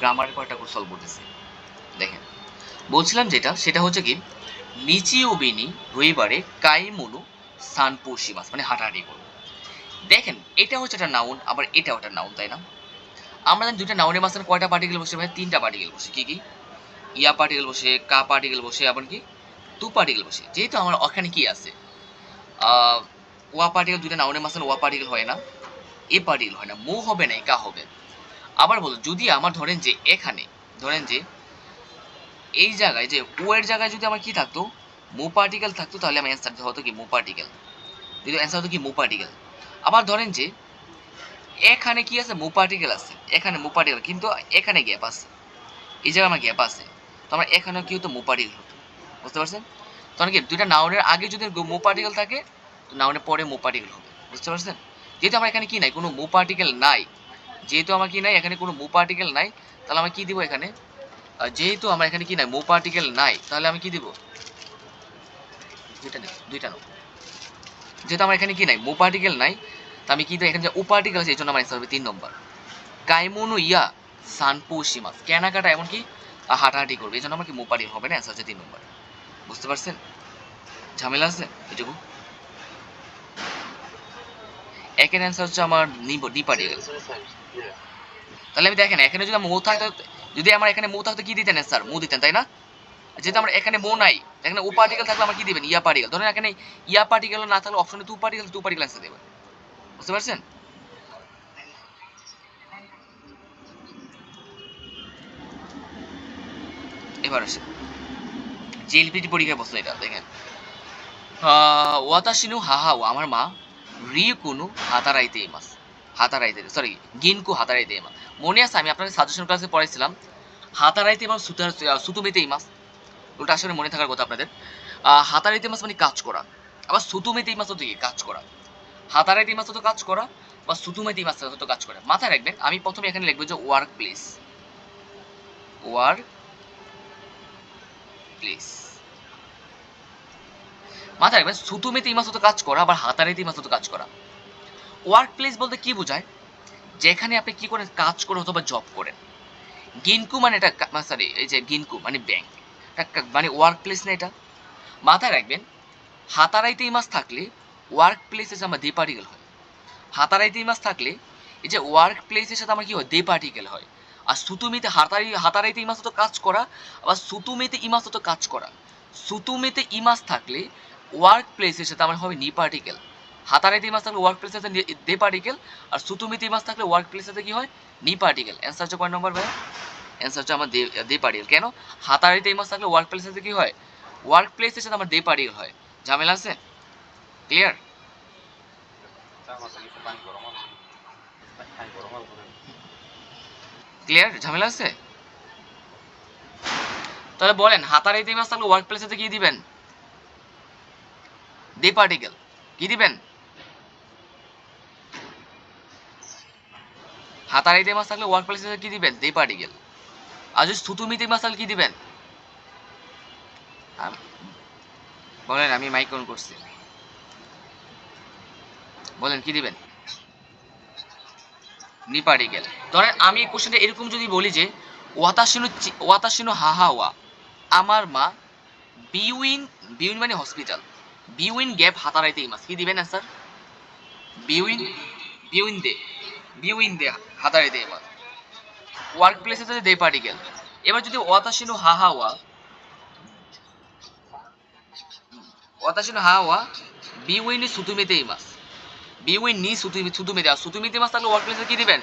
গ্রামারের কয়েকটা করে সলভ করতেছি। দেখেন, বলছিলাম যেটা সেটা হচ্ছে কি, মিচি ও বিনি রবিবারে কাইমুনু সানপোশিমাস, মানে হাঁটাহাঁটি করবো। দেখেন, এটা হচ্ছে একটা নাউন, আবার এটা একটা নাউন, তাই না? আমরা জানি দুইটা নাউনের মাঝখানে কয়টা পার্টিকেল বসে ভাই? তিনটা পার্টিকেল বসে। কি কি? ইয়া পার্টিকেল বসে, কা পার্টিকেল বসে, আবার কি টু পার্টিকেল বসে। যেহেতু আমার ওখানে কি আছে, ওয়া পার্টিকেল, দুইটা নাউনের মাঝখানে ওয়া পার্টিকেল হয় না, এ পার্টিকেল হয় না, মো হবে না, কা হবে। আবার বলো, যদি আমার ধরেন যে এখানে, ধরেন যে এই জায়গায় যে ও এর জায়গায় যদি আমার কি থাকতো, মো পার্টিকেল থাকতো, তাহলে আমার অ্যান্সার হতো কি মো পার্টিকেল, যদি অ্যান্সার হতো কি মো পার্টিকেল। আবার ধরেন যে এখানে কি আছে, মো পার্টিকেল আছে, এখানে মো পার্টিকেল, কিন্তু এখানে গ্যাপ আছে, এই জায়গায় আমার গ্যাপ আছে, তো আমার এখানেও কি হতো, মো পার্টিকেল হতো। বুঝতে পারছেন? তখন কি দুইটা নাউনের আগে যদি মো পার্টিকেল থাকে, তো নাউনের পরে মো পার্টিকেল হবে। বুঝতে পারছেন? যেহেতু আমার এখানে কি নাই, কোনো মো পার্টিকেল নাই, যেহেতু আমার কি নাই এখানে কোনো মো পার্টিকেল নাই, তাহলে আমি কি দিব এখানে, যেহেতু আমার এখানে কি নাই, মো পার্টিকেল নাই, তাহলে আমি কি দিব, দুইটা নাও, যেহেতু আমার এখানে কি নাই, মো পার্টিকেল নাই, তা আমি কি দেব, এখানে যে ও পার্টিকেল আছে, এই জন্য আমার অ্যান্সার হবে 3 নম্বর। কাইমোনো ইয়া সানপোশিমাস, কেনাকাটা এমনকি হাঁটাহাঁটি করবে, এই জন্য আমার কি মো পার্টিকেল হবে না, অ্যান্সার হচ্ছে 3 নম্বর। বুঝতে পারছেন? ঝামেলা আছে এটুকু? একের অ্যান্সার হচ্ছে আমার ডি পার্টিকেল। তাহলে আমি দেখেন, এখানে যদি আমার মো থাকতো, যদি আমার এখানে মো থাকতো কি দিতেন স্যার? মো দিতেন, তাই না? যেহেতু আমার এখানে মো নাই, এখানে ও পার্টিকেল থাকলে আমার কি দিবেন, ইয়া পার্টিকেল। ধরেন এখানে ইয়া পার্টিকেল না থাকলে অপশনে টু পার্টিকেল অ্যান্সার দেবেন। বুঝতে পারছেন? এবার আসে জেএলপিটি পরীক্ষায় প্রশ্ন, এটা দেখেন, ওয়াতাশিনু হাহাও, আমার মা রিকুনু হাতারাইতে ইমাস, হাতারাইতে, সরি, গিনকু হাতারাইতে ইমাস। মনে আছে আমি আপনাদের সাজেশন ক্লাসে পড়াইছিলাম, হাতারাইতে ইমাস সুতুমেতে ইমাস, ওটা আসলে মনে থাকার কথা আপনাদের। হাতারাইতে ইমাস মানে কাজ করা, আবার সুতুমেতে ইমাস হতো কি কাজ করা, হাতারাইতে ইমাস হতো কাজ করা, বা সুতুমেতে ইমাস হতো কাজ করা। মাথায় রাখবেন, আমি প্রথমে এখানে লিখবো যে ওয়ার্ক প্লেস, ওয়ার্ক প্লেস। মাথায় রাখবেন, সুতুমেতে ইমাস হতো কাজ করা, আবার হাতারাইতে ইমাস হতো কাজ করা। ওয়ার্ক প্লেস বলতে কি বোঝায়? যেখানে আপনি কি করেন, কাজ করেন অথবা জব করেন। গিনকু মানে এটা, সরি, এই যে গিনকু মানে ব্যাংক, মানে ওয়ার্ক প্লেস না এটা? মাথায় রাখবেন, হাতারাইতে ইমাস থাকলে ওয়ার্ক প্লেসের সাথে আমার দে পার্টিকেল হয়। হাতারাইতে ইমাস থাকলে এই যে ওয়ার্ক প্লেসের সাথে আমার কি হয়, দে পার্টিকেল হয়। আর সুতুমিতে হাতারাইতে ইমাস হতো কাজ করা, আবার সুতুমিতে ইমাস হতো কাজ করা। সুতুমিতে ইমাস থাকলে ওয়ার্ক প্লেসের সাথে আমার হবে নি পার্টিকেল। হাতারাইতে ইমাস থাকলে ওয়ার্ক প্লেসের সাথে দে পার্টিকেল, আর সুতুমিতে ইমাস থাকলে ওয়ার্ক প্লেসের সাথে কি হয়, নি পার্টিকেল। অ্যান্সার হচ্ছে কয় নম্বর ভাই? অ্যান্সার হচ্ছে আমার দে পার্টিকেল। কেন? হাতারাইতে ইমাস থাকলে ওয়ার্ক প্লেসের সাথে কি হয়, ওয়ার্ক প্লেসের সাথে আমার দে পার্টিকেল হয়। ঝামেলা আছে? ক্লিয়ার? ক্লিয়ার? ঝামেলা আছে? তাহলে বলেন, হাতারাইতে ইমাস থাকলে ওয়ার্ক প্লেসে কি দিবেন? দে পার্টিকেল। কি দিবেন? হাতারাইতে ইমাস থাকলে ওয়ার্ক প্লেসে কি দিবেন? দে পার্টিকেল। আর যদি সুতুমিতে ইমাস থাকলে কি দিবেন? বলেন, আমি মাইক অন করছি, বলেন কি দিবেন? নি পার্টিকেল। ধরেন আমি এই কোশ্চেনটা এরকম যদি বলি যে ওয়াতাশিনো হাহা ওয়া, আমার মা বিউইন, বিউইন মানে হসপিটাল, বিউইন গ্যাপ হাতারাইতে ইমাস, কি দিবেন স্যার? বিউইন, বিউইন দে, বিউইন দে হাতারাইতে ইমাস, ওয়ার্ক প্লেসে যদি দে পার্টিকেল। এবার যদি ওয়াতাশিনো হাহা ওয়া, ওয়াতাশিনো হাহা ওয়া বিউইন নি সুতুমিতে ইমাস, বিউইন নি সুতুমিতে, আর সুতুমিতে ইমাস তাহলে ওয়ার্ক প্লেসে কি দিবেন?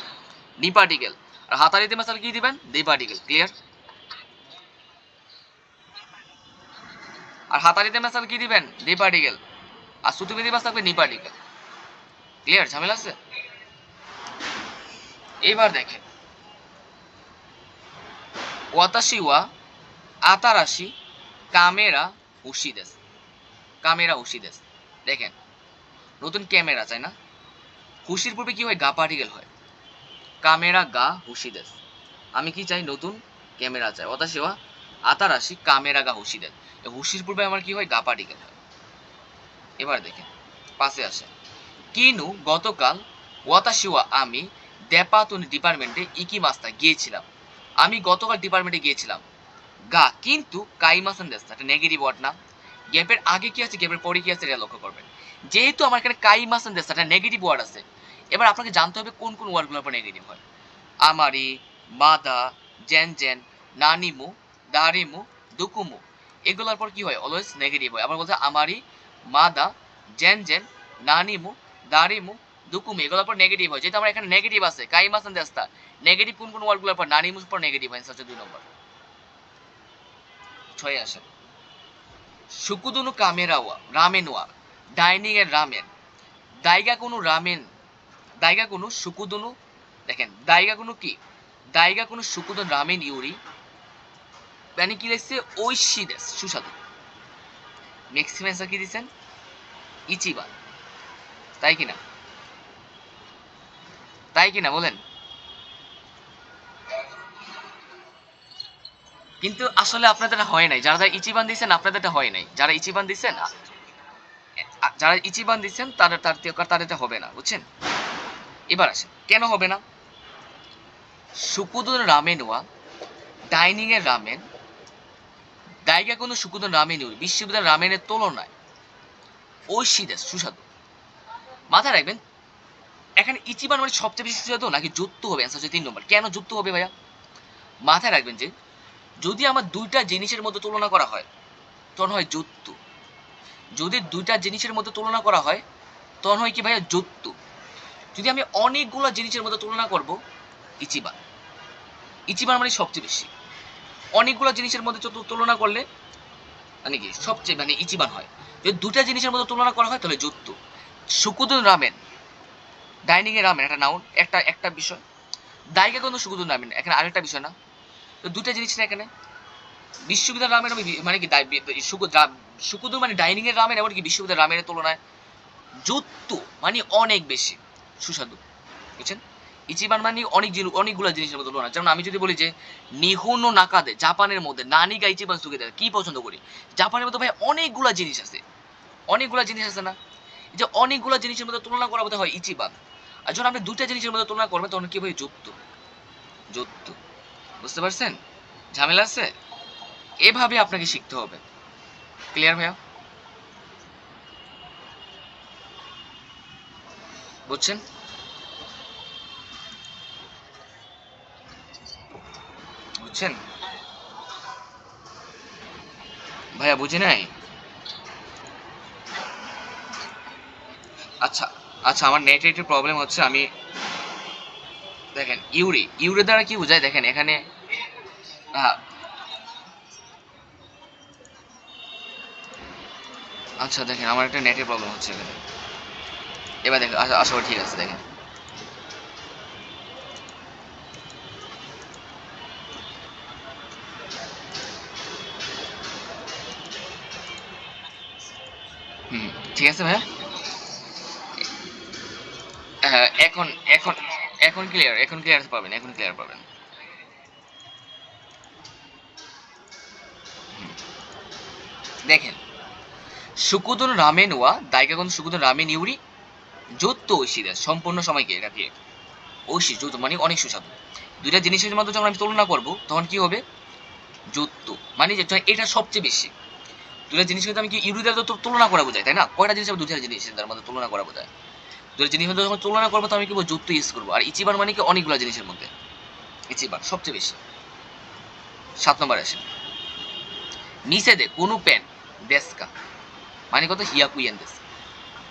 নি পার্টিকেল। আর হাতারিতে ইমাস তাহলে কি দিবেন? দে পার্টিকেল। ক্লিয়ার? আর হাতারিতে ইমাস তাহলে কি দিবেন? দে পার্টিকেল। আর সুতুমিতে ইমাস থাকবে নি পার্টিকেল। ক্লিয়ার? ঝামেলা আছে? এবার দেখেন, ওয়াতাশি ওয়া আতারাশি কামেরা হুশিদেস, কামেরা হুশিদেস। দেখেন, নতুন ক্যামেরা চাই না, হুশির পূর্বে কি হয়, গা পার্টিকেল হয়, কামেরা গা হুশিদেস। আমি কি চাই, নতুন ক্যামেরা চাই। ওয়াতাশি ওয়া আতারাশি কামেরা গা হুশিদেস, হুশির পূর্বে আমার কি হয়, গা পার্টিকেল হয়। এবার দেখেন, পাশে আসে, কিনু গতকাল, ওয়াতাশি ওয়া আমি দেপাতুনি ডিপার্টমেন্টে ইকি মাস্তা গিয়েছিলাম। আমি গতকাল ডিপার্টমেন্টে গিয়েছিলাম। গা কিন্তু কাইমাসান দেস্তা এটা নেগেটিভ ওয়ার্ড না। গ্যাপের আগে কি আছে গ্যাপের পরে কি আছে এটা লক্ষ্য করবেন। যেহেতু আমার এখানে কাইমাসান দেস্তা এটা নেগেটিভ ওয়ার্ড আছে, এবার আপনাকে জানতে হবে কোন কোন ওয়ার্ডগুলোর পর নেগেটিভ হয়। আমারি, মাদা, জেন জেন, নানিমু, দারিমু, দুকুমু এগুলোর পর কি হয় অলওয়েজ নেগেটিভ হয়। আবার বলতে আমারি, মাদা, জেন জেন, নানিমু, দারিমু, দুকুমু এগুলোর পর নেগেটিভ হয়। যেহেতু আমার এখানে নেগেটিভ আছে কাইমাসান দেস্তা নেগেটিভ কোন কোন ওয়ার্ডগুলোর পর নানিমুর পর নেগেটিভ হয়। হচ্ছে 2 নম্বর। 6 আসে শুকুদুনু কামেরাওয়া রামেন ওয়া ডাইনিং এর রামেন দাইগা কোনো রামেন দাইগা কোনো শুকুদুনু দেখেন দাইগা কোনো কি দাইগা কোনো শুকুদুন রামেন ইউরি মানে কি লিখছে ঐশী দেশ সুস্বাদু। ম্যাক্সিমাম অ্যান্সার কি দিচ্ছেন ইচিবান, তাই কিনা? তাই কিনা বলেন? কিন্তু আসলে আপনাদের হয় নাই, যারা যারা ইচিবান দিচ্ছেন আপনাদেরটা হয় নাই। যারা ইচিবান দিচ্ছেন যারা ইচিবান দিচ্ছেন তাদেরটা হবে না, বুঝছেন? এবার আসেন কেন হবে না। শুকুদুন রামেন ওয়া ডাইনিং এর রামেন দাইগা কোনো শুকুদুন রামেন ইউরি বিশ্ববিদ্যালয়ের রামেনের তুলনায় ঐশী দেশ সুস্বাদু। মাথায় রাখবেন এখানে ইচিবান মানে সবচেয়ে বেশি সুস্বাদু নাকি যুক্ত হবে? অ্যান্সার হচ্ছে 3 নম্বর। কেন যুক্ত হবে ভাইয়া? মাথায় রাখবেন যে যদি আমার দুইটা জিনিসের মধ্যে তুলনা করা হয় তখন হয় যুক্ত। যদি দুইটা জিনিসের মধ্যে তুলনা করা হয় তখন হয় কি ভাইয়া যুক্ত। যদি আমি অনেকগুলো জিনিসের মধ্যে তুলনা করব ইচিবান। ইচিবান মানে সবচেয়ে বেশি। অনেকগুলো জিনিসের মধ্যে তুলনা করলে মানে কি সবচেয়ে মানে ইচিবান হয়। যদি দুটা জিনিসের মধ্যে তুলনা করা হয় তাহলে যুক্ত। শুকুদুন রামেন ডাইনিং এর রামেন একটা নাউন একটা একটা বিষয়। দাইগা কোনো শুকুদুন রামেন এখানে আরেকটা বিষয় না। তো দুটা জিনিস না এখানে। বিশ্ববিদ্যালয় রামেন মানে কি শুকুদুন মানে ডাইনিং এর রামেন এবং কি বিশ্ববিদ্যালয় রামেনের তুলনায় যুক্ত মানে অনেক বেশি সুস্বাদু, বুঝছেন? ইচিবান মানে অনেকগুলো জিনিসের মধ্যে তুলনা। যেমন আমি যদি বলি যে নিহুনো নাকাদে জাপানের মধ্যে নানিগা ইচিবান সুগেদা কি পছন্দ করি, জাপানের মধ্যে ভাই অনেকগুলা জিনিস আছে, অনেকগুলা জিনিস আছে না। এই যে অনেকগুলা জিনিসের মধ্যে তুলনা করা বোধ হয় ইচিবান। আর যখন আপনি দুইটা জিনিসের মধ্যে তুলনা করবেন তখন কি ভাই যুক্ত যুক্ত, বুঝতে পারছেন? ঝামেলা আছে। এভাবে আপনাকে শিখতে হবে। ক্লিয়ার ভাইয়া? বুঝছেন? বুঝছেন ভাইয়া? বুঝি নাই। আচ্ছা আচ্ছা আমার নেটের একটু প্রবলেম হচ্ছে। আমি দেখেন ইউরি দ্বারা কি বোঝায় দেখেন এখানে আহ, আচ্ছা দেখেন আমার একটা নেটের প্রবলেম হচ্ছে এখানে। এবার দেখেন আশা করি ঠিক আছে। দেখেন হুম ঠিক আছে ভাইয়া। হ্যাঁ এখন এখন এখন ক্লিয়ার, এখন ক্লিয়ার পাবেন, এখন ক্লিয়ার পাবেন। দেখেন শুকুদুন রামেন ওয়া দাইকাগন শুকুদুন রামেন ইউরি যুক্ত ঐশী দেশ সম্পূর্ণ সময়কে এটা দিয়ে ঐশী যুক্ত মানে অনেক সুস্বাদু। দুইটা জিনিসের মধ্যে যখন আমি তুলনা করব তখন কি হবে যুক্ত মানে যে এটা সবচেয়ে বেশি। দুটা জিনিসের মধ্যে আমি কি ইউরি দ্বারা তো তুলনা করা বোঝায় তাই না? কয়টা জিনিস দুইটা জিনিসের মধ্যে তুলনা করা বোঝায়। দুটো জিনিস মধ্যে যখন তুলনা করবো তো আমি কি যুক্ত ইউজ করবো। আর ইচিবার মানে কি অনেকগুলো জিনিসের মধ্যে ইচিবার সবচেয়ে বেশি। 7 নম্বর আসেন নিচে দে কোনো পেন দেশকা মানে কত হিয়াকুইয়ান দেশ।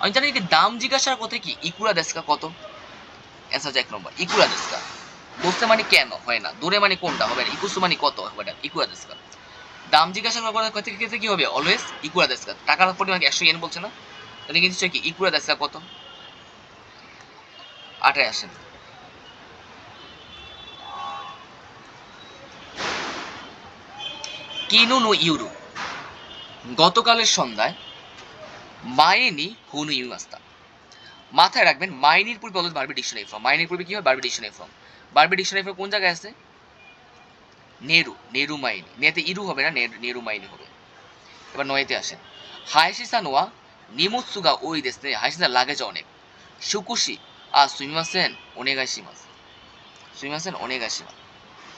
আমি জানি কি দাম জিজ্ঞাসার কথা কি ইকুরা দেশকা কত। অ্যান্সার হচ্ছে 1 নম্বর ইকুরা দেশকা। বসতে মানে কেন হয় না, দূরে মানে কোনটা হবে না, ইকুসু মানে কত হবে না, ইকুরা দেশকা। দাম জিজ্ঞাসা করার ক্ষেত্রে কি হবে অলওয়েজ ইকুরা দেশকা। টাকার পরিমাণ 100 ইয়েন বলছে না, তাহলে কি নিশ্চয়ই কি ইকুরা দেশকা কত। 8 আসেন কিনু নো ইউরো গতকালের সন্ধ্যায় মাইনি হুনু ইউনাস্তা। মাথায় রাখবেন মাইনির পূর্বে অলওয়েজ বারবি ডিকশনারি ফর্ম। মাইনির পূর্বে কি হয় Barbie dictionary form. Barbie dictionary form কোন জায়গায় আছে? নেরু নেরু মাইনি। নেতে ইরু হবে না, নেরু মাইনি হবে। এবার নয়েতে আসেন হাইশিসা নোয়া নিমুৎসুগা ওই দেশ হাইশিসা লাগেজ অনেক সুকুশি সুমিমাসেন ওনেগাইশিমাস। সুইমাসেন ওনেগাশিমা।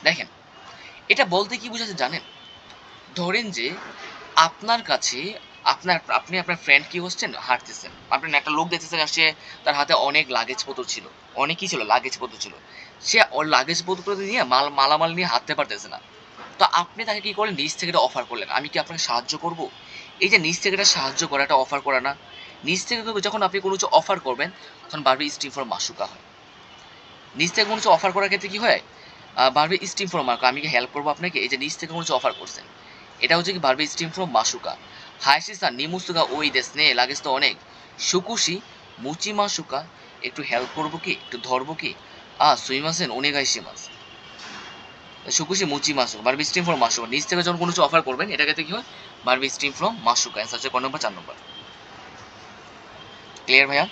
দেখেন এটা বলতে কি বোঝাচ্ছে জানেন? ধরেন যে আপনার কাছে আপনি আপনার ফ্রেন্ড কি হচ্ছেন হাঁটতেছেন, আপনি একটা লোক দেখতেছেন আর সে তার হাতে অনেক লাগেজ পত্র ছিল, অনেক কি ছিল লাগেজ পত্র ছিল, সে ওর লাগেজ পত্র নিয়ে মালামাল নিয়ে হাঁটতে পারতেছে না। তো আপনি তাকে কি করলেন, নিজ থেকে এটা অফার করলেন, আমি কি আপনাকে সাহায্য করব? এই যে নিজ থেকে এটা সাহায্য করা, এটা অফার করা না? নিজ থেকে যখন আপনি কোনো কিছু অফার করবেন তখন বারবি স্টিম ফর মাসুকা হয়। নিজ থেকে কোনো কিছু অফার করার ক্ষেত্রে কি হয়, বারবি স্টিম ফর মার্কা, আমি কি হেল্প করবো আপনাকে, এই যে নিজ থেকে কোনো কিছু অফার করছেন, এটা হচ্ছে কি বারবি স্টিম ফ্রম মাসুকা। হাইসি সান নিমুসুকা ওই দেশ নে লাগেজ তো অনেক সুকুশি মুচি মাসুকা, একটু হেল্প করবো কি, একটু ধরবো কি, সুইমাসেন ওনেগাইশিমাস। সুকুশি মুচি Masuka Barbie steam from Masuka, নিজ থেকে যখন কোনো কিছু অফার করবেন এটা ক্ষেত্রে কি হয়, Barbie steam from Masuka. Answer হচ্ছে ক নম্বর, 4 নম্বর। ক্লিয়ার ভাইয়া?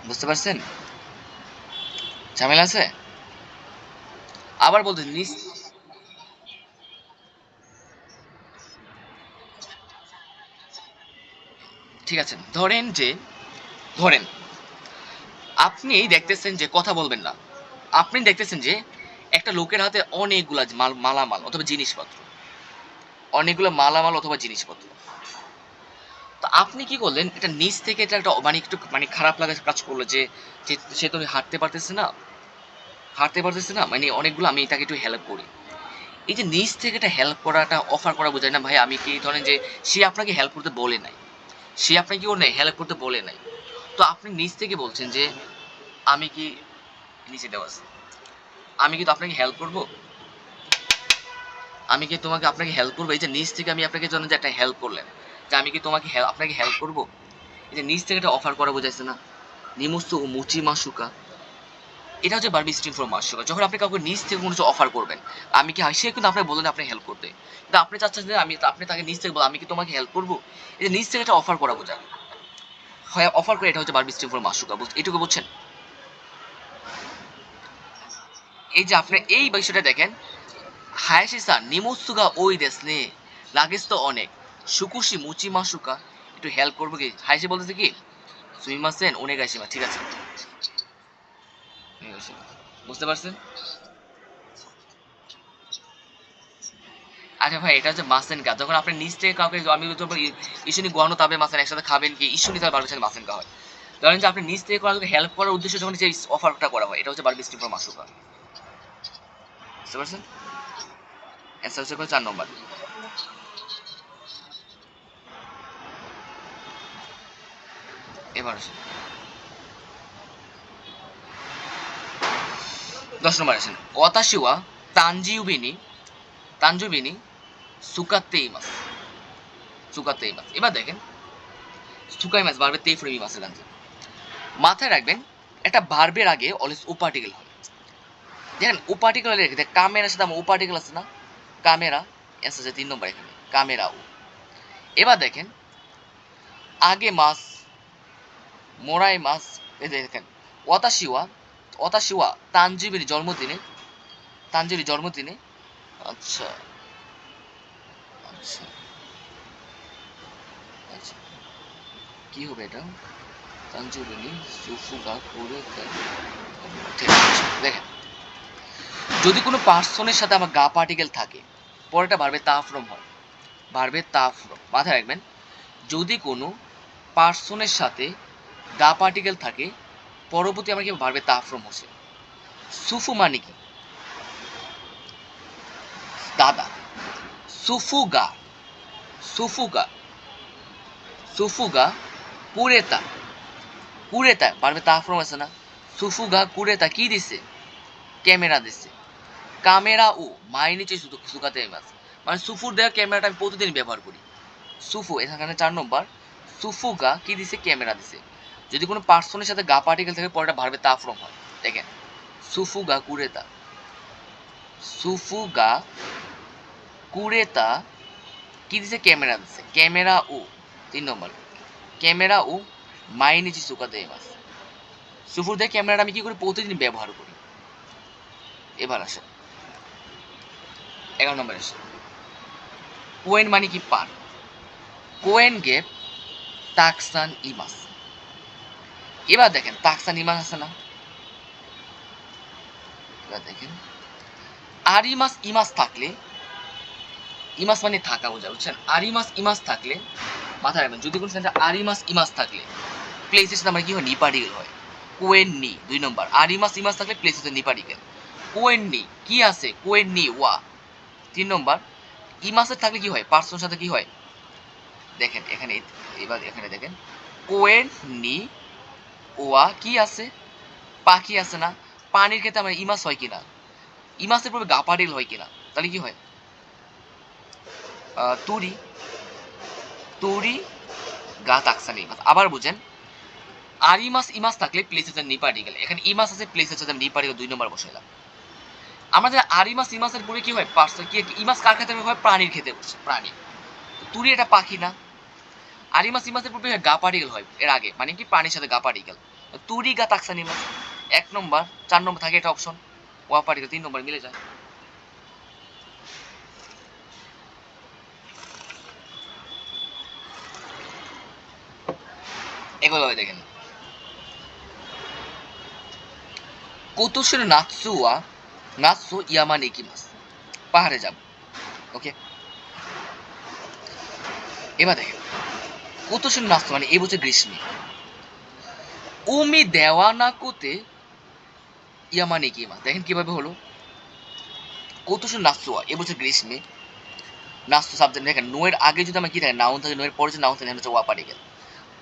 বুঝতে পারছেন? ঝামেলা আছে? আবার বলতে নিজ, ঠিক আছে ধরেন আপনি দেখতেছেন যে কথা বলবেন না, আপনি দেখতেছেন যে একটা লোকের হাতে অনেকগুলা মালামাল অথবা জিনিসপত্র, অনেকগুলো মালামাল অথবা জিনিসপত্র। তো আপনি কি করলেন, এটা নিচ থেকে এটা একটা মানে একটু মানে খারাপ লাগা কাজ করলো যে সে তো হাঁটতে পারতেছে না মানে অনেকগুলো, আমি তাকে একটু হেল্প করি। এই যে নিচ থেকে একটা হেল্প করাটা অফার করা বোঝায় না ভাই? আমি কি ধরেন যে সে আপনাকে হেল্প করতে বলে নাই, সে আপনাকে কি করে হেল্প করতে বলে নাই, তো আপনি নিচ থেকে বলছেন যে আমি কি, নিচে দেওয়া আছে, আমি কিন্তু আপনাকে হেল্প করব, আমি কি আপনাকে হেল্প করবো, এই যে নিচ থেকে আমি আপনাকে জন্য যে একটা হেল্প করলেন, যে আমি কি আপনাকে হেল্প করব, এই যে নিচ থেকে একটা অফার করা বোঝাইছে না? নিমুস্তু ও মুচি মাসুকা, এটা হচ্ছে বারবি স্ট্রিম ফর মাসুকা। যখন আপনি কাউকে নিচ থেকে কোনো কিছু অফার করবেন, আমি কি সে কিন্তু আপনাকে বললেন আপনি হেল্প করতে, কিন্তু আপনি চাচ্ছেন যে আপনি তাকে নিচ থেকে বলেন আমি কি তোমাকে হেল্প করবো, এই যে নিচ থেকে একটা অফার করা বোঝায়, হয় অফার করে, এটা হচ্ছে বারবি স্ট্রিম ফর মাসুকা। এটুকু বুঝছেন? এই যে আপনি এই বিষয়টা দেখেন, হায়াশি সান নিমোৎসুগা ওই দেশ নে লাগেজ তো অনেক সুকুশি মুচি মাসুকা, একটু হেল্প করবো কি, হায়াশি বলতেছে কি সুইমাসেন ওনেগাইশিমা। ঠিক আছে, বুঝতে পারছেন? আচ্ছা ভাই, এটা হচ্ছে মাসেন গা, যখন আপনি নিচ থেকে কাউকে, আমি ইসুনি গোয়ানো তাবে মাসেন একসাথে খাবেন কি, ইসুনি তাবে বারবির সাথে মাসেন গা হয়। ধরেন যে আপনি নিচ থেকে কাউকে হেল্প করার উদ্দেশ্যে যখন যে অফারটা করা হয়, এটা হচ্ছে বারবি স্টিম ফর মাসুকা। বুঝতে পারছেন? অ্যান্সার হচ্ছে 4 নম্বর। এবার আসেন 10 নম্বর আসেন। ওয়াতাশি ওয়া তানজিউবিনি তানজুবিনি সুকাতেইমাস সুকাতেইমাস। এবার দেখেন সুকাইমাস ভার্বের তেই ফ্রেমি মাসের আনসার। মাথায় রাখবেন একটা ভার্বের আগে অলওয়েজ ও পার্টিকেল হয়। দেখেন ও পার্টিকেল রেখে দেখ, কামেরার সাথে আমার ও পার্টিকেল আছে না, কামেরা। অ্যান্সার হচ্ছে 3 নম্বর এখানে, কামেরা ও। এবার দেখেন আগে মাস, মোরাই মাস, এই যে দেখেন ওয়াতাশিওয়া ওয়াতাশিওয়া তানজিবির জন্মদিনে। আচ্ছা আচ্ছা আচ্ছা, কি হবে এটা, তানজিবিনি সুফুগা করে ঠিক আছে। দেখেন যদি কোনো পার্সনের সাথে আমার গা পার্টিকেল থাকে, পরেরটা ভার্বের তা ফ্রম হয়, ভার্বের তা ফ্রম। মাথায় রাখবেন যদি কোনো পার্সনের সাথে গা পার্টিকেল থাকে, পরবর্তী আমার কি ভার্বের তা ফ্রম হচ্ছে। সুফু মানে কি, দাদা। সুফুগা, সুফুগা সুফুগা কুরেতা, কুরেতা ভার্বের তা ফ্রম আছে না, সুফুগা কুরেতা কি দিছে, ক্যামেরা দিছে। কামেরা ও মায়ের নিচে শুধু সুকাতে মাছ, মানে সুফুর দেওয়া ক্যামেরাটা আমি প্রতিদিন ব্যবহার করি। সুফু এখানে 4 নম্বর, সুফুগা কি দিছে, ক্যামেরা দিছে। যদি কোনো পার্সনের সাথে গা পার্টিকেল থাকে পরেটা ভার্বে তা ফ্রম হয়। দেখেন সুফুগা কুরেতা, সুফুগা কুরেতা কি দিছে, ক্যামেরা দিছে, ক্যামেরা ও। 3 নম্বর, ক্যামেরা ও মাইনিচি সুকাতে মাছ। সুফুর দিয়ে ক্যামেরাটা আমি কি করি, প্রতিদিন ব্যবহার করি। এবার আসে 11 নম্বর আসে, কোয়েন মানে কি পান, কোয়েন গেপ তাকসান ইমাস। এবার দেখেন তাকসান ইমাস আছে না, এবার দেখেন আরিমাস ইমাস থাকলে, ইমাস মানে থাকা বোঝা, বুঝছেন? আরিমাস ইমাস থাকলে মাথায় রাখবেন, যদি কোনো সেন্টেন্স আরিমাস ইমাস থাকলে প্লেসের সাথে আমার কি হয়, নি পার্টিকেল হয়। কোয়েন নি 2 নম্বর। আরিমাস ইমাস থাকলে প্লেসের সাথে নি পার্টিকেল। কোয়েন নি কি আছে, কোয়েন নি ওয়া 3 নম্বর। ইমাসের থাকলে কি হয়, পার্সনের সাথে কি হয়, দেখেন এখানে, এবার এখানে দেখেন কোয়েন নি ওয়া কি আছে, পাখি আছে না? পানির ক্ষেত্রে আমার ইমাস হয় কিনা, ইমাসের পূর্বে গা পার্টিকেল হয় কিনা, তাহলে কি হয়, তুরি, তুরি গা তাকসানি ইমাস। আবার বুঝেন আরিমাস ইমাস থাকলে প্লেসের সাথে নি পার্টিকেল, এখানে ইমাস আছে প্লেসের সাথে নি পার্টিকেল 2 নম্বর বসাইলাম। আমাদের আরিমাস ইমাসের পরে কি হয়, পার্সন কি, ইমাস কার ক্ষেত্রে হয়, প্রাণীর ক্ষেত্রে বসে, প্রাণী। তুরি এটা পাখি না। আরিমাস ইমাসের পূর্বে গা পার্টিকেল হয় এর আগে, মানে কি প্রাণীর সাথে গা পার্টিকেল, তুরি গা তাকসানি ইমাস 1 নম্বর। 4 নম্বর থাকে এটা অপশন, ওয়া পার্টিকেল 3 নম্বর মিলে যায়। এগুলো দেখেন কোতোশির নাৎসুয়া নাৎসু ইয়ামানি কিমাস, পাহাড়ে যাব। ওকে, এবার দেখেন কোতোশির নাৎসু মানে এই বছর গ্রীষ্মে, উমি দেওয়ানা কোতে ইয়ামানি কিমাস, দেখেন কিভাবে হলো, কোতোশির নাৎসুয়া এই বছর গ্রীষ্মে, নাৎসু সাবজেক্ট দেখেন, নোয়ের আগে যদি আমার কি থাকে, নাউন থাকে, নোয়ের পরে যে নাউন থাকে হচ্ছে ওয়া পার্টিকেল।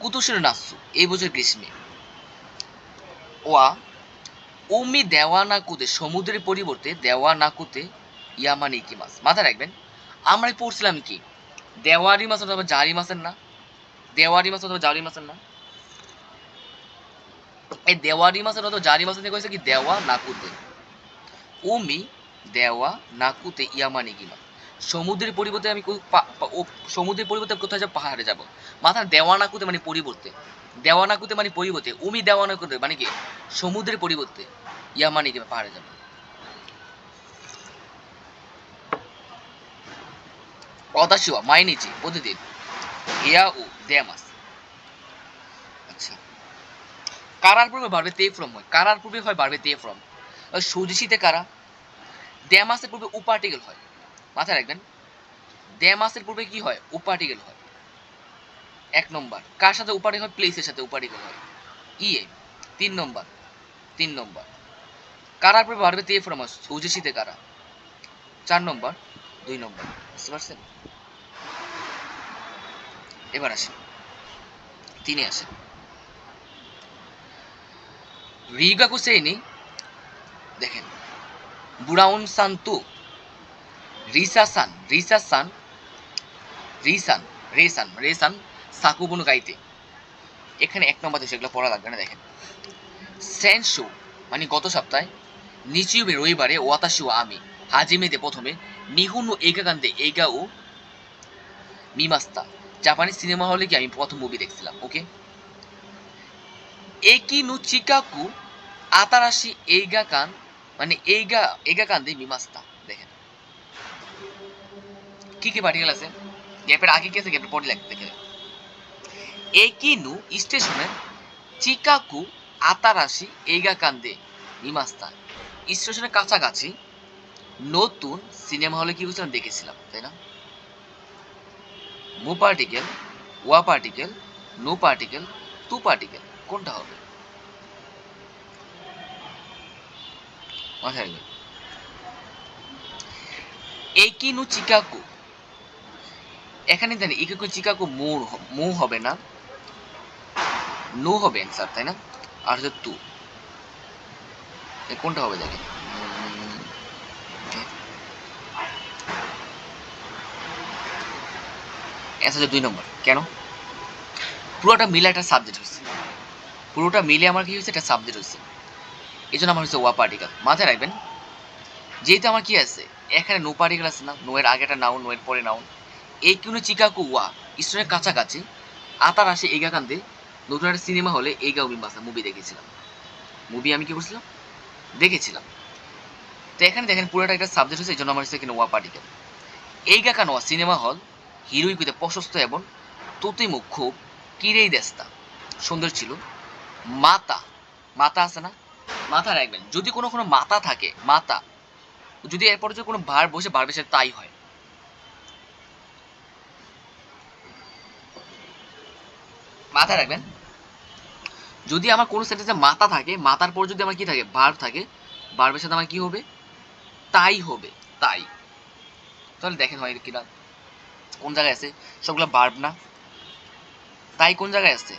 কোতোশির নাৎসু এই বছর গ্রীষ্মে, ওয়া উমি দেওয়ানাকুতে সমুদ্রের পরিবর্তে দেওয়ানাকুতে ইয়ামানি কি মাছ, মাথায় রাখবেন। আমরা পড়ছিলাম কি, দেওয়ারি মাছ অথবা জারি মাছের না, দেওয়ারি মাছ অথবা জারি মাছের না, এই দেওয়ারি মাছের অথবা জারি মাছের থেকে হয়েছে কি, দেওয়া নাকুতে, উমি দেওয়া নাকুতে ইয়ামানি কি মাছ, সমুদ্রের পরিবর্তে আমি সমুদ্রের পরিবর্তে কোথায় যাব, পাহাড়ে যাব। মাথায় দেওয়া নাকুতে মানে পরিবর্তে, দেওয়া নাকুতে মানে পরিবর্তে, উমি দেওয়া নাকুতে মানে কি সমুদ্রের পরিবর্তে, ইয়ামানি কি পাহাড়ে যাব। অদাশিওয়া মাইনিচি প্রতিদিন, ইয়া ও দেয়ামাস। আচ্ছা, কারার পূর্বে বাড়বে তে ফ্রম হয়, কারার পূর্বে হয় বাড়বে তে ফ্রম, সুদিশিতে কারা, দেয়ামাসের পূর্বে উপার্টিকেল হয়, মাথায় রাখবেন। দেয়ামাসের পূর্বে কি হয়, উপার্টিকেল হয়। 1 নম্বর কার সাথে উপার্টিকেল হয়, প্লেসের সাথে উপার্টিকেল হয়, ইয়ে 3 নম্বর, 3 নম্বর কারার পূর্বে বাড়বে তে ফ্রম হয়, সুদিশিতে কারা 4 নম্বর, 2 নম্বর। বুঝতে পারছেন? এবার আসেন, তিনি আসেন রিগাকু সেইনি, দেখেন বুরাউন সান্তু রিসাসান, রিসাসান, রিসান, রেসান, রেসান সাকুবুনো গাইতে, এখানে 1 নম্বর সেগুলো পড়া লাগবে না। দেখেন সেনশু মানে গত সপ্তাহে, নিচিউবে রবিবারে, ওয়াতাশিও আমি, হাজিমেতে প্রথমে, নিহুনো এগাকান্দে এগা ও মিমাস্তা, জাপানিজ সিনেমা হলে কি আমি প্রথম মুভি দেখছিলাম। ওকে, একি নু চিকাকু আতারাশি এইগা কান মানে এইগা এগা কান্দে মিমাস্তা, দেখেন কি কি পার্টিকেল আছে, গ্যাপের আগে কি আছে, গ্যাপের পরে লাগতে দেখেন। একিনু স্টেশনে, চিকাকু আতারাশি এইগা কান্দে মিমাস্তা, স্টেশনের কাছাকাছি নতুন সিনেমা হলে কি করছিলাম, দেখেছিলাম, তাই না? মু পার্টিকেল, ওয়া পার্টিকেল, নো পার্টিকেল, টু পার্টিকেল, কোনটা হবে, মাথায় রাখবেন। একিনু চিকাকু, এখানে জানি ইকাকু চিকাকু মু হবে না, নো হবে অ্যান্সার, তাই না? আর হচ্ছে টু, কোনটা হবে দেখেন, অ্যান্সার হচ্ছে 2 নম্বর। কেন? পুরোটা মিলে একটা সাবজেক্ট হয়েছে, পুরোটা মিলে আমার কি হয়েছে, একটা সাবজেক্ট হয়েছে, এই জন্য আমার হচ্ছে ওয়া পার্টিকেল। মাথায় রাখবেন, যেহেতু আমার কি আছে, এখানে নো পার্টিকেল আছে না, নো এর আগে একটা নাউন, নো এর পরে নাউন, এই কিউনো চিকাকু ওয়া স্টোনের কাছাকাছি, আতার আসে এগা কান্দে, নতুন একটা সিনেমা হলে এগা উমিমাসা মুভি দেখেছিলাম, মুভি আমি কি করছিলাম, দেখেছিলাম। তো এখানে দেখেন পুরোটা একটা সাবজেক্ট হচ্ছে, এই জন্য আমার হচ্ছে এখানে ওয়া পার্টিকেল। এইগা কানোয়া সিনেমা হল হিরোইকুতে প্রশস্ত এবং তোতিমু খুব কিরেই দেস্তা সুন্দর ছিল, মাতা, মাতা আছে না, মাথা রাখবেন, যদি কোনো কোনো মাথা থাকে, মাথা যদি এরপরে যদি কোনো ভার বসে ভার্বের সাথে তাই হয়। মাথায় রাখবেন, যদি আমার কোনো সেন্টেন্সে মাথা থাকে, মাথার পর যদি আমার কি থাকে, ভার্ব থাকে, ভার্বের সাথে আমার কি হবে, তাই হবে, তাই। তাহলে দেখেন হয় কিনা, কোন জায়গায় আছে, সবগুলো ভার্ব না, তাই কোন জায়গায় আছে,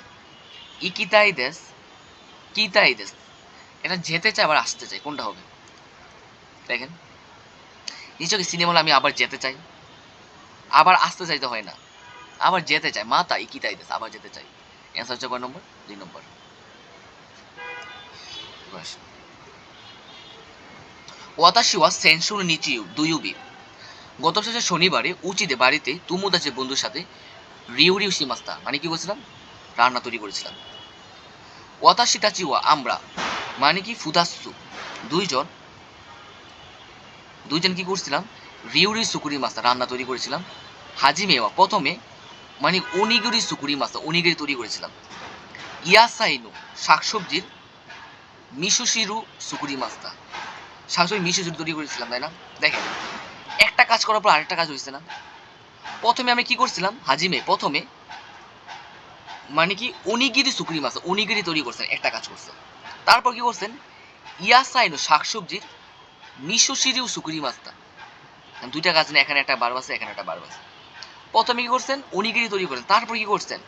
ইকিতাই দেশ, কিতাই দেশ, এটা যেতে চায় আবার আসতে চাই, কোনটা হবে দেখেন। নিশ্চয়ই সিনেমা হলে আমি আবার যেতে চাই, আবার আসতে চাইতে হয় না, আবার যেতে চাই, মাতা ইকিতাই দেশ, আবার যেতে চাই। অ্যান্সার হচ্ছে কয় নম্বর, 2 নম্বর। ওয়াতাশি ওয়া সেন্সুর নিচিউ দুইউবি, গত শেষে শনিবারে উচিতে বাড়িতে তুমুদাচে বন্ধুর সাথে রিউরিউ শিমাস্তা, মানে কি বলছিলাম, রান্না তৈরি করেছিলাম। ওয়াতাশি তাচি ওয়া আমরা, মানে কি ফুদাসু, দুইজন, দুইজন কি করছিলাম, রিউরি সুকুরি মাস্তা, রান্না তৈরি করেছিলাম। হাজিমেওয়া প্রথমে, মানে অনিগিরি সুকুরি মাস্তা, অনিগিরি তৈরি করেছিলাম। ইয়াসাইনু শাকসবজির, মিশুশিরু সুকুরি মাস্তা, শাকসবজি মিশুশিরু তৈরি করেছিলাম, তাই না। দেখেন একটা কাজ করার পর আরেকটা কাজ হয়েছে না। প্রথমে আমি কি করছিলাম, হাজিমে প্রথমে, মানে কি অনিগিরি সুকুরি মাস্তা, অনিগিরি তৈরি করছেন, একটা কাজ করছেন। তারপর কি করছেন, ইয়াসাইনু শাকসবজির, মিশুশিরু সুকুরি মাস্তা, দুইটা কাজ না, এখানে একটা বারব আছে, এখানে একটা বারব আছে। প্রথমে কি করছেন, অনিগিরি তৈরি করছেন, তারপর কি করছেন,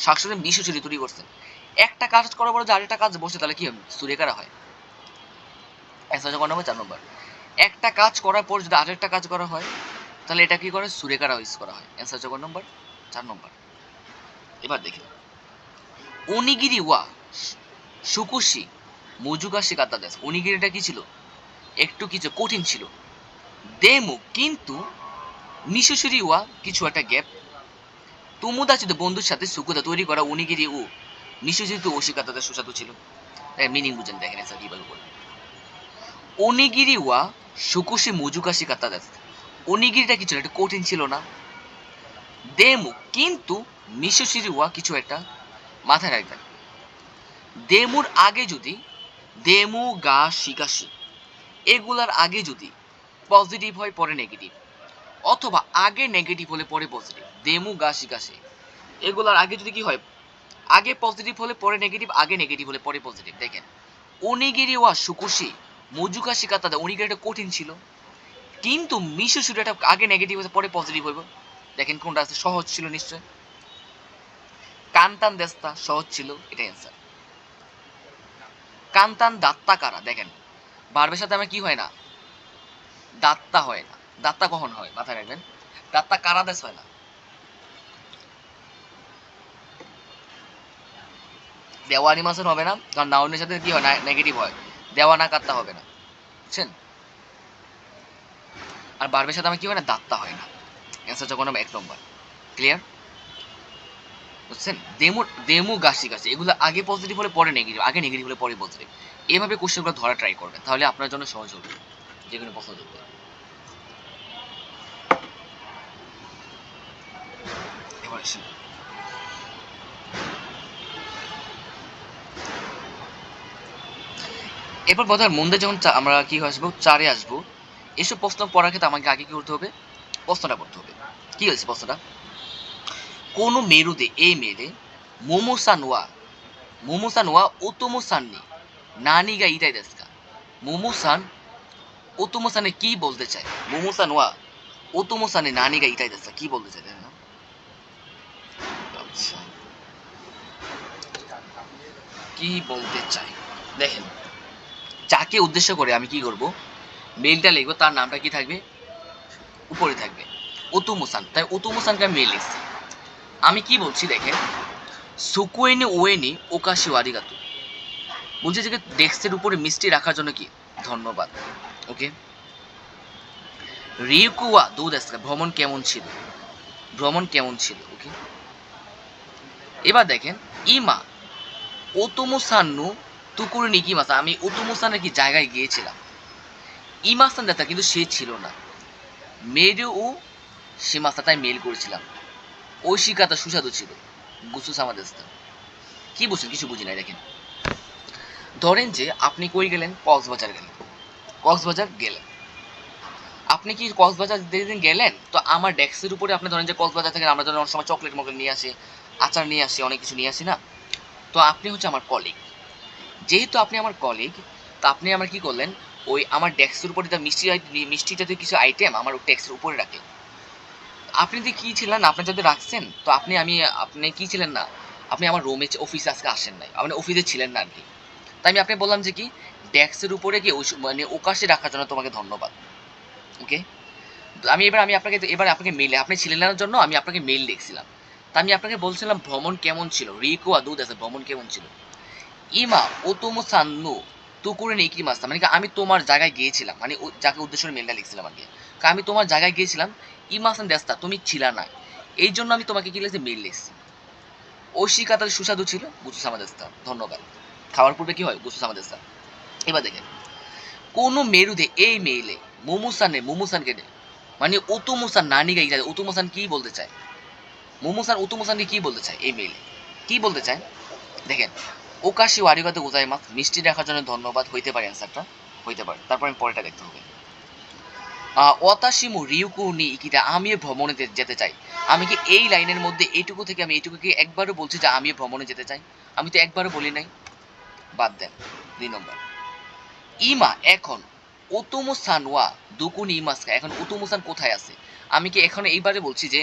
শাকসবজি মিশুশিরু তৈরি করছেন। একটা কাজ করার পর যে আরেকটা কাজ বসে, তাহলে কি হবে, সুরেকারা হয়। অ্যান্সার হচ্ছে 4 নম্বর। একটা কাজ করার পর যদি আরেকটা কাজ করা হয়, তাহলে এটা কি করে, সুরেকারা ইউজ করা হয়। অ্যান্সার হচ্ছে 4 নম্বর। এবার দেখি, অনিগিরি ওয়া সুকুশি মুজুকাশি কাতা দেশ, অনিগিরিটা কি ছিল, একটু কিছু কঠিন ছিল। দেমু কিন্তু, মিশুশুরি ওয়া কিছু একটা গ্যাপ, তুমুদাচিত বন্ধুর সাথে সুকুদা তৈরি করা অনিগিরি ও মিশুশুরি ওশিকাতাদের সুস্বাদু ছিল। মিনিং বুঝেন, দেখেন স্যার কিভাবে বলবেন। অনিগিরি ওয়া সুকুশি মুজুকাশি কাতা দেশ, অনিগিরিটা কিছু একটা কঠিন ছিল না। দেমু কিন্তু, মিশুশুরি ওয়া কিছু একটা, মাথায় রাখবেন, দেমুর আগে যদি, দেমু গা শিকাশি, এগুলার আগে যদি পজিটিভ হয় পরে নেগেটিভ, অথবা আগে নেগেটিভ হলে পরে পজিটিভ, দেমু গা শিকাশি, এগুলার আগে যদি কি হয়, আগে পজিটিভ হলে পরে নেগেটিভ, আগে নেগেটিভ হলে পরে পজিটিভ। দেখেন অনিগিরি ওয়া সুকুশি মুজুকা শিকাতা, অনিগিরিটা কঠিন ছিল, কিন্তু মিশু শুধু এটা আগে নেগেটিভ হলে পরে পজিটিভ হইব। দেখেন কোনটা আছে, সহজ ছিল নিশ্চয়, কান্তান দেস্তা সহজ ছিল, এটা অ্যান্সার। কান্তান দাত্তা কারা, দেখেন ভার্বের সাথে আমার কি হয় না, দাত্তা হয় না। দাত্তা কখন হয়, মাথায় রাখবেন, দাত্তা কারা দেশ হয় না। দেওয়া অ্যানিমেশন হবে না, কারণ নাউনের সাথে কি হয়, নেগেটিভ হয়, দেওয়া না কাত্তা হবে না, বুঝছেন। আর ভার্বের সাথে আমার কি হয় না, দাত্তা হয় না। অ্যান্সার যখন হবে 1 নম্বর। ক্লিয়ার, বুঝছেন। দেমু দেমু গাছি গাছি, এগুলো আগে পজিটিভ হলে পরে নেগেটিভ, আগে নেগেটিভ হলে পরে পজিটিভ, এইভাবে কোশ্চেনগুলো ধরা ট্রাই করবেন, তাহলে আপনার জন্য সহজ হবে যে কোনো প্রশ্ন ধরতে। এবার আসেন, এরপর বোধহয় মন্দে যখন আমরা কি আসবো, 4-এ আসবো, এসব প্রশ্ন পড়ার ক্ষেত্রে আমাকে আগে কি করতে হবে, প্রশ্নটা করতে হবে। কি হয়েছে প্রশ্নটা, কোন মেরুদে, এই মেরে মোমোসান ওয়া, মোমোসান ওয়া ওতোমোসান নি নানিগা ইটাই দেস্কা, মোমোসান ওতোমোসানে কি বলতে চায়, মোমোসান ওয়া ওতোমোসানে নানিগা ইটাই দেস্কা, কি বলতে চায়, তাই না। আচ্ছা, কি বলতে চাই, দেখেন যাকে উদ্দেশ্য করে আমি কি করব, মেলটা লিখবো, তার নামটা কি থাকবে, উপরে থাকবে, ওতোমোসান, তাই ওতোমোসানকে আমি মেল লিখছি। আমি কি বলছি দেখেন, সুকুয়েনি ওয়েনি ওকাশি ওয়ারিগাতো, বলছে যে ডেস্কের উপরে মিষ্টি রাখার জন্য কি, ধন্যবাদ। ওকে, রিকুয়া দু দেস্কা, ভ্রমণ কেমন ছিল, ভ্রমণ কেমন ছিল। ওকে, এবার দেখেন ইমা ওতোমোসান্নু তুকুরি নিকি মাসা, আমি ওতোমোসানের কি জায়গায় গিয়েছিলাম, ইমাসান দাতা কিন্তু সে ছিল না, মেরু ও সীমাস্তা, তাই মেল করেছিলাম, ঐশিকাতা সুস্বাদু ছিল, গুসু সামাদেস্তা। কি বুঝছেন, কিছু বুঝি নাই। দেখেন ধরেন যে আপনি কই গেলেন, কক্সবাজার গেলেন, কক্সবাজার গেলেন। আপনি কি কক্সবাজার যেদিন গেলেন, তো আমার ডেস্কের উপরে আপনি ধরেন যে কক্সবাজার থেকে আমরা ধরেন অনেক সময় চকলেট মকলেট নিয়ে আসি, আচার নিয়ে আসি, অনেক কিছু নিয়ে আসি না? তো আপনি হচ্ছে আমার কলিগ। যেহেতু আপনি আমার কলিগ, তো আপনি আমার কি করলেন, ওই আমার ডেস্কের উপরে যে মিষ্টি জাতীয় কিছু আইটেম আমার ডেস্কের উপরে রাখলেন। আপনি যে কি ছিলেন না, আপনি যদি রাখছেন, তো আপনি কি ছিলেন না, আপনি আমার রুমে অফিসে আজকে আসেন নাই, আপনি অফিসে ছিলেন না আর কি। তাই আমি আপনি বললাম যে কি, ডেস্কের উপরে কি ওই মানে ওকাশে রাখার জন্য তোমাকে ধন্যবাদ। ওকে, আমি আপনাকে মেইলে, আপনি ছিলেন না জন্য আমি আপনাকে মেইল লিখছিলাম। তা আমি আপনাকে বলছিলাম ভ্রমণ কেমন ছিল, রিকো আদৌ আছে ভ্রমণ কেমন ছিল। ইমা ওতোমো সান্নু তুকুরে নেকি মাস্তা, মানে কি আমি তোমার জায়গায় গিয়েছিলাম, মানে যাকে উদ্দেশ্য করে মেলটা লিখছিলাম আর কি। আমি তোমার জায়গায় গিয়েছিলাম, ইমাসান দেস্তা তুমি ছিলা না, এই জন্য আমি তোমাকে কি লিখছি, মেল লিখছি। ঐশিকাতার সুস্বাদু ছিল গুসু সামাদেস্তা, ধন্যবাদ। খাওয়ার পূর্বে কি হয়, গুসু সামাদেস্তা। এবার দেখেন, কোন মেরুদে এই মেইলে মোমুসানকে মানে ওতোমোসান নানি গাই যায়, ওতোমোসান কি বলতে চায়, ওতোমোসানকে কি বলতে চায় এই মেইলে, কি বলতে চায় দেখেন। ওকাশি ওয়ারিগাতো গোজাইমাস, মিষ্টি রাখার জন্য ধন্যবাদ, হইতে পারে অ্যান্সারটা, হইতে পারে। তারপর আমি পরেরটা দেখতে হবে। ওয়াতাশিমু রিউকু নি ইকিটা, আমিও ভ্রমণে যেতে চাই। আমি কি এই লাইনের মধ্যে এইটুকু থেকে আমি এইটুকু কি একবারও বলছি যে আমিও ভ্রমণে যেতে চাই? আমি তো একবারও বলি নাই। বাদ দেন। 2 নম্বর, ইমা এখন ওতোমো সান ওয়া দুকুনি ইমাস্কা, এখন ওতোমো সান কোথায় আছে? আমি কি এখন এইবারে বলছি যে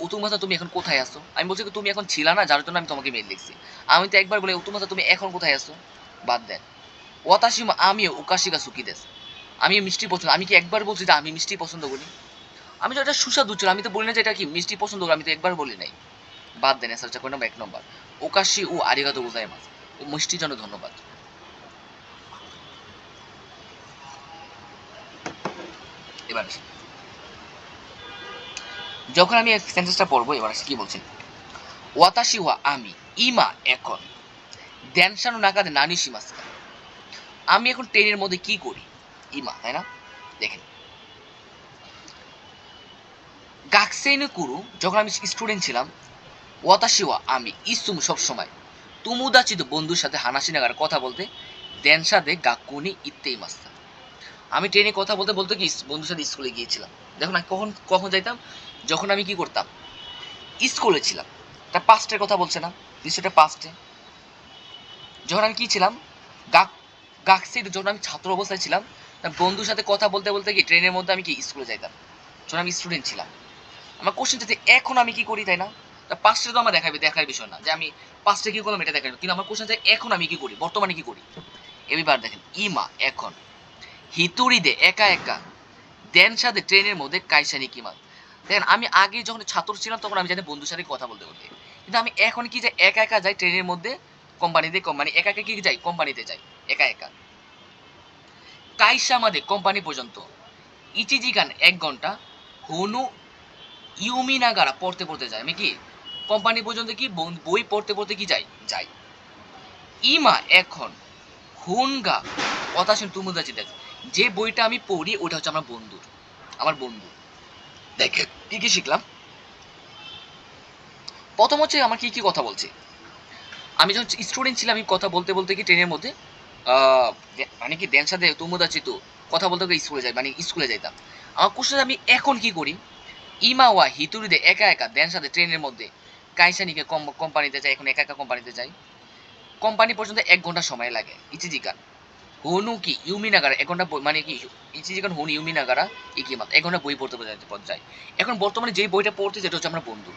ওতোমো সান তুমি এখন কোথায় আছো? আমি বলছি কি তুমি এখন ছিলা না, যার জন্য আমি তোমাকে মেইল লিখছি। আমি তো একবার বলি ওতোমো সান তুমি এখন কোথায় আছো? বাদ দেন। ওয়াতাশিমা আমিও উকাশিগা সুকি দেস, আমি মিষ্টি পছন্দ, আমি কি একবার বলছি যে আমি মিষ্টি পছন্দ করি? আমি তো এটা সুস্বাদু ছিল, আমি তো বলি না যে এটা কি মিষ্টি পছন্দ করি, আমি তো একবার বলি নাই। বাদ দেন, অ্যান্সারটা করে নাম্বার 1 নম্বর। ওকাশি ও আরিগাতো গোজাইমাস, ও মিষ্টির জন্য ধন্যবাদ। এবার আসি। যখন আমি সেন্টেন্সটা পড়বো, এবার আসি কি বলছেন। ওয়াতাশি ওয়া আমি, ইমা এখন, দেনশানো নাকাদে নানি শিমাস্কা, আমি এখন ট্রেনের মধ্যে কি করি? ইমা, তাই না? দেখেন, গাকসেইনু কুরু, যখন আমি স্টুডেন্ট ছিলাম, ওয়াতাশি ওয়া আমি, ইসুমু সব সময়, তুমুদাচিত বন্ধুর সাথে হানাশি নাগার কথা বলতে, দেনশাদে গাকুনি ইত্তেই মাস্তা, আমি ট্রেনে কথা বলতে বলতে কি বন্ধুর সাথে স্কুলে গিয়েছিলাম। দেখুন আমি কখন কখন যাইতাম, যখন আমি কি করতাম, স্কুলে ছিলাম। এটা পাস্টের কথা বলছে না, বিষয়টা পাস্টে। যখন আমি কি ছিলাম, গাক গাকসিট, যখন আমি ছাত্র অবস্থায় ছিলাম, বন্ধুর সাথে কথা বলতে বলতে কি ট্রেনের মধ্যে আমি কি স্কুলে যাইতাম, যখন আমি স্টুডেন্ট ছিলাম। আমার কোশ্চেন যাতে এখন আমি কি করি, তাই না? পাস্টে তো আমার দেখার বিষয় না যে আমি পাস্টে কি করলাম, এটা দেখার, কিন্তু আমার কোশ্চেন এখন আমি কি করি, বর্তমানে কি করি। এবার দেখেন, ইমা এখন, হিতুরিদে একা একা, দেন সাথে ট্রেনের মধ্যে কাইসানি কিমা, দেখেন আমি আগে যখন ছাত্র ছিলাম তখন আমি জানি বন্ধুর সাথে কথা বলতে বলতে, কিন্তু আমি এখন কি যাই, একা একা যাই ট্রেনের মধ্যে, কোম্পানিতে, মানে একা একা কি যাই, কোম্পানিতে যাই একা একা। কাইসা মাদে, কোম্পানি পর্যন্ত, ইচিজিকান 1 ঘন্টা, হনু ইউমি নাগারা পড়তে পড়তে যায়, আমি কি কোম্পানি পর্যন্ত কি বই পড়তে পড়তে কি যাই যাই। ইমা এখন, হুনগা অতাশন তুমুদাচি দেখ, যে বইটা আমি পড়ি ওটা হচ্ছে আমার বন্ধুর, আমার বন্ধু। দেখেন কি কি শিখলাম। প্রথম হচ্ছে আমার কি কি কথা বলছি, আমি যখন স্টুডেন্ট ছিলাম আমি কথা বলতে বলতে কি ট্রেনের মধ্যে মানে কি দেন সাথে তুমুদাচি তো কথা বলতে বলতে স্কুলে যাই, মানে স্কুলে যাইতাম। আমার কোশ্চেন আমি এখন কি করি, ইমা ওয়া হিতুরিদে একা একা দেন সাথে ট্রেনের মধ্যে, কাইসানিকে কোম্পানিতে যাই, এখন একা একা কোম্পানিতে যাই। কোম্পানি পর্যন্ত 1 ঘন্টা সময় লাগে, ইচিজিকান হনু কি ইউমি নাগারা 1 ঘন্টা মানে কি ইচিজিকান হনু ইউমি নাগারা ইকিমাত 1 ঘন্টা বই পড়তে যাই। এখন বর্তমানে যেই বইটা পড়তে যেটা হচ্ছে আমার বন্ধু।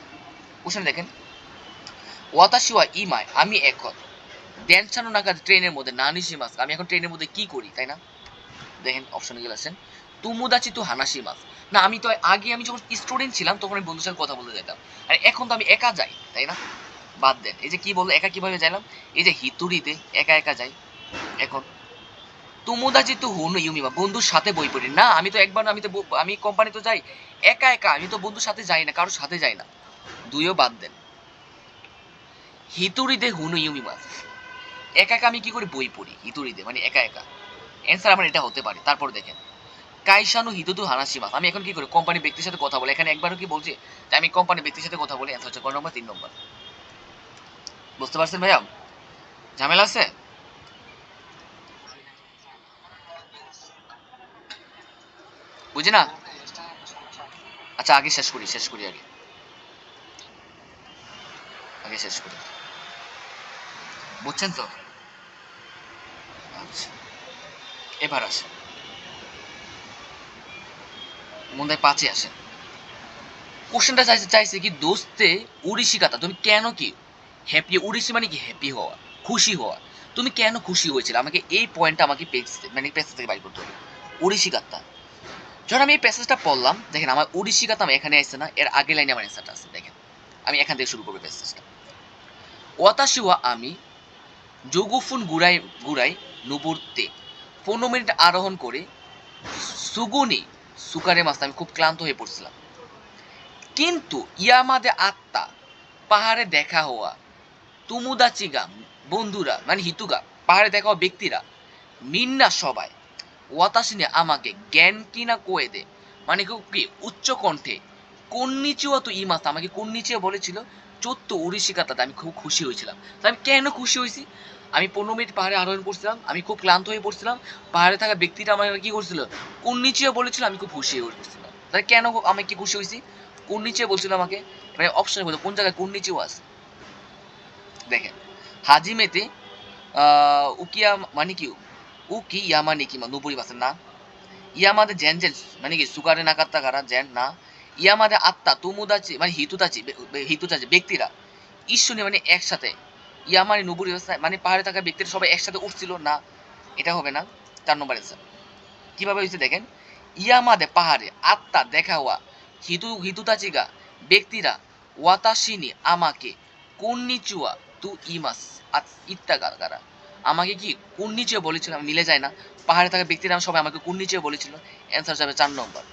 কোশ্চেন দেখেন, ওয়াতাশি ওয়া ইমাই, আমি এখন, দেনসানো নাগা ট্রেনের মধ্যে নানিশিমাস, আমি এখন ট্রেনের মধ্যে কি করি, তাই না? দেখেন অপশন গুলো আছেন, তুমুদাচি তু হানাশিমাস, না আমি তো আগে আমি যখন স্টুডেন্ট ছিলাম তখন আমি বন্ধুর সাথে কথা বলতে যেতাম, আর এখন তো আমি একা যাই, তাই না? বাদ দেন, এই যে কি বলবো একা কিভাবে যাইলাম, এই যে হিতুরিতে একা একা যাই এখন। তুমুদাচি তু হুনু ইউমিমা, বন্ধুর সাথে বই পড়ি না, আমি তো একবার আমি তো আমি কোম্পানি তো যাই একা একা, আমি তো বন্ধুর সাথে যাই না, কারোর সাথে যাই না। দুইও বাদ দেন। হিতুরিতে হুনু ইউমিমা, একা একা আমি কি করি, বই পড়ি হিতুরিতে, মানে একা একা। অ্যান্সার আমার এটা হতে পারে। তারপর দেখেন, কাইসানু হিতুতু হানাশিমাস, আমি এখন কি করি, কোম্পানি ব্যক্তির সাথে কথা বলি। এখানে একবারও কি বলছি যে আমি কোম্পানি ব্যক্তির সাথে কথা বলি? অ্যান্সার হচ্ছে ক নম্বর, 3 নম্বর। বুঝতে পারছেন ভাইয়া, ঝামেলা আছে? বুঝি না? আচ্ছা আগে শেষ করি আগে আগে শেষ করি। বুঝছেন তো? আচ্ছা, এবার আসে মনে হয় 5-এ আসে। কোশ্চেনটা চাইছে কি দোস্তে উড়িষি কাতা তুমি কেন কি হ্যাপি, উড়িষি মানে কি হ্যাপি হওয়া, খুশি হওয়া। তুমি কেন খুশি হয়েছিলে আমাকে এই পয়েন্টটা আমাকে প্যাসেজ থেকে বাইর করতে হবে। উড়িষি কাতা, যখন আমি এই প্যাসেজটা পড়লাম দেখেন আমার উড়িষি কাতা এখানে আসছে না, এর আগে লাইনে আমার অ্যান্সারটা আছে। দেখেন আমি এখান থেকে শুরু করবো প্যাসেজটা। ওয়াতাশি ওয়া আমি যোগুফুন গুড়াই গুড়াই নুবুরতে 15 মিনিট আরোহণ করে সুগুনি সুকারে মাস্তা আমি খুব ক্লান্ত হয়ে পড়ছিলাম। কিন্তু ইয়ামাদে আত্মা পাহাড়ে দেখা হওয়া তুমুদাচিগা বন্ধুরা মানে হিতুগা পাহাড়ে দেখা হওয়া ব্যক্তিরা মিন্না সবাই ওয়াতাসিনে আমাকে জ্ঞান কিনা কোয়ে দে মানে কি উচ্চ কণ্ঠে কন্নিচিও তো ইমাস আমাকে কন্নিচিও বলেছিল চোদ্দ উড়িষিকাতাতে আমি খুব খুশি হয়েছিলাম। তো আমি কেন খুশি হয়েছি? আমি 15 মিনিট পাহাড়ে আরোহণ করছিলাম, আমি খুব ক্লান্ত হয়ে পড়ছিলাম, পাহাড়ে থাকা ব্যক্তিটা আমাকে কি করছিল কন্নিচিও বলেছিল, আমি খুব খুশি হয়ে পড়ছিলাম। তাহলে কেন আমি কি খুশি হয়েছি? কন্নিচিও বলছিল আমাকে, মানে অপশনে বলতো কোন জায়গায় কন্নিচিও আছে। দেখেন হাজিমেতে উকিয়া মানে কি উকি ইয়ামানি কি নুপুরি বাসেন না ইয়ামাদে জেন জেন মানে কি সুগারে নাকাত্তা কারা জেন না ইয়ামাদে আত্মা তুমুদাচি মানে হিতুতাচি ব্যক্তিরা ঈশ্বরী মানে একসাথে ইয়ামানি নুপুরি মানে পাহাড়ে থাকা ব্যক্তিরা সবাই একসাথে উঠছিল না, এটা হবে না। 4 নম্বর অ্যান্সার কিভাবে হয়েছে দেখেন, ইয়ামাদে পাহাড়ে আত্মা দেখা হওয়া হিতুতাচিগা ব্যক্তিরা ওয়াতাশিনি আমাকে কন্নিচুয়া তু ইমাস ইত্যাগারা আমাকে কি কন্নিচুয়া বলেছিল, মিলে যায় না। পাহাড়ে থাকা ব্যক্তিরা সবাই আমাকে কন্নিচুয়া বলেছিল। অ্যান্সার যাবে 4 নম্বর।